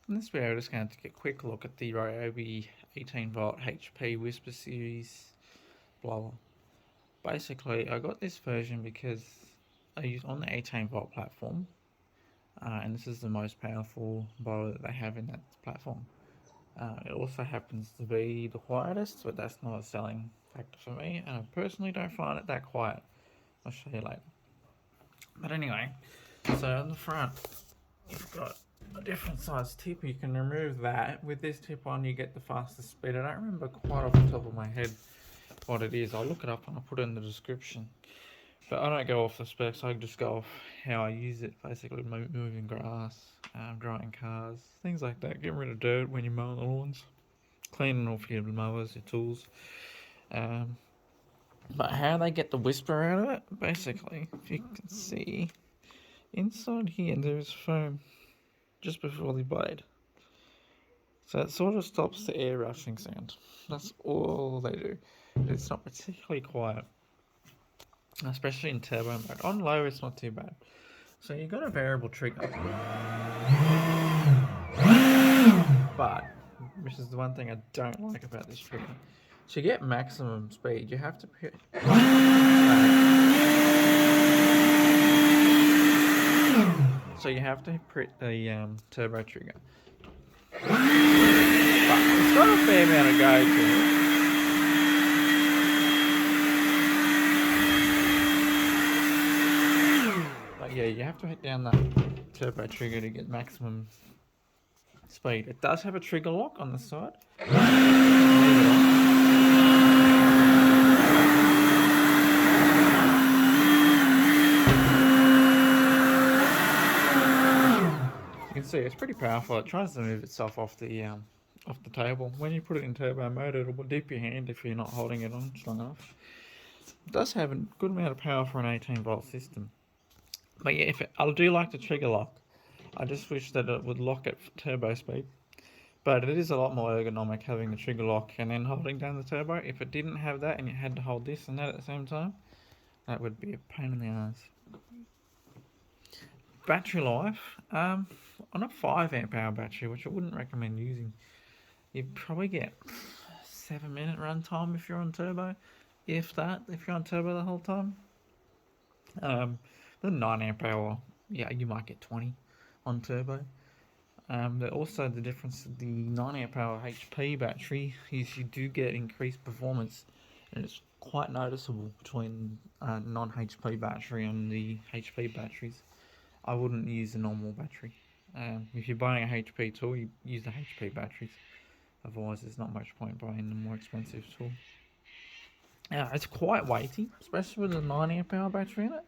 In this video, we're just going to take a quick look at the Ryobi 18v HP Whisper Series blower. Basically, I got this version because I use on the 18v platform, and this is the most powerful blower that they have in that platform. It also happens to be the quietest, but that's not a selling factor for me, and I personally don't find it that quiet. I'll show you later. But anyway, so on the front, you've got a different size tip. You can remove that. With this tip on, you get the fastest speed. I don't remember quite off the top of my head what it is. I'll look it up and I'll put it in the description. But I don't go off the specs, I just go off how I use it. Basically moving grass, drying cars, things like that. Getting rid of dirt when you're mowing the lawns, cleaning off your mowers, your tools. But how they get the whisper out of it, basically, if you can see, inside here there's foam just before the blade. So it sort of stops the air rushing sound. That's all they do. It's not particularly quiet, especially in turbo mode. On low it's not too bad. So you've got a variable trigger. But, which is the one thing I don't like about this trigger. To get maximum speed, you have to put so you have to press the turbo trigger. But it's got a fair amount of go to it. But yeah, you have to hit down that turbo trigger to get maximum speed. It does have a trigger lock on the side. You can see it's pretty powerful. It tries to move itself off the table. When you put it in turbo mode, it'll dip your hand if you're not holding it on strong enough. It does have a good amount of power for an 18v system. But yeah, I do like the trigger lock. I just wish that it would lock at turbo speed. But it is a lot more ergonomic having the trigger lock and then holding down the turbo. If it didn't have that and you had to hold this and that at the same time, that would be a pain in the ass. Battery life, on a 5 amp hour battery, which I wouldn't recommend using, you'd probably get 7-minute run time if you're on turbo, if you're on turbo the whole time. The 9 amp hour, yeah, you might get 20 on turbo. Also the difference with the 9 amp hour HP battery is you do get increased performance, and it's quite noticeable between non-HP battery and the HP batteries. I wouldn't use a normal battery. If you're buying a HP tool, you use the HP batteries. Otherwise, there's not much point buying the more expensive tool. It's quite weighty, especially with a 9 amp hour battery in it.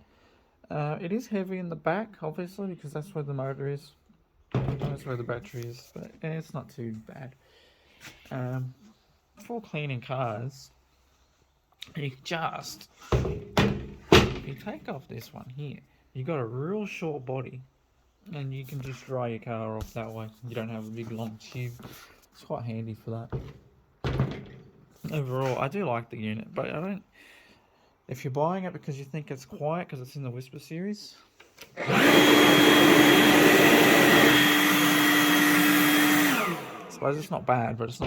It is heavy in the back, obviously, because that's where the motor is. That's where the battery is, but it's not too bad. For cleaning cars, you take off this one here. You got a real short body, and you can just dry your car off that way. You don't have a big long tube. It's quite handy for that. Overall, I do like the unit, but I don't. If you're buying it because you think it's quiet because it's in the Whisper series, I suppose it's not bad, but it's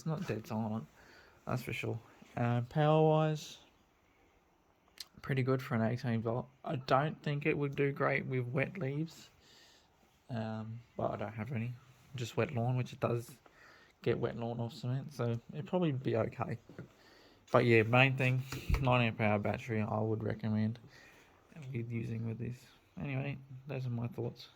not dead silent. That's for sure. Power wise, pretty good for an 18v. I don't think it would do great with wet leaves, but I don't have any. Just wet lawn, which it does get wet lawn off cement, so it'd probably be okay. But yeah, main thing, 9 amp hour battery I would recommend using with this. Anyway, those are my thoughts.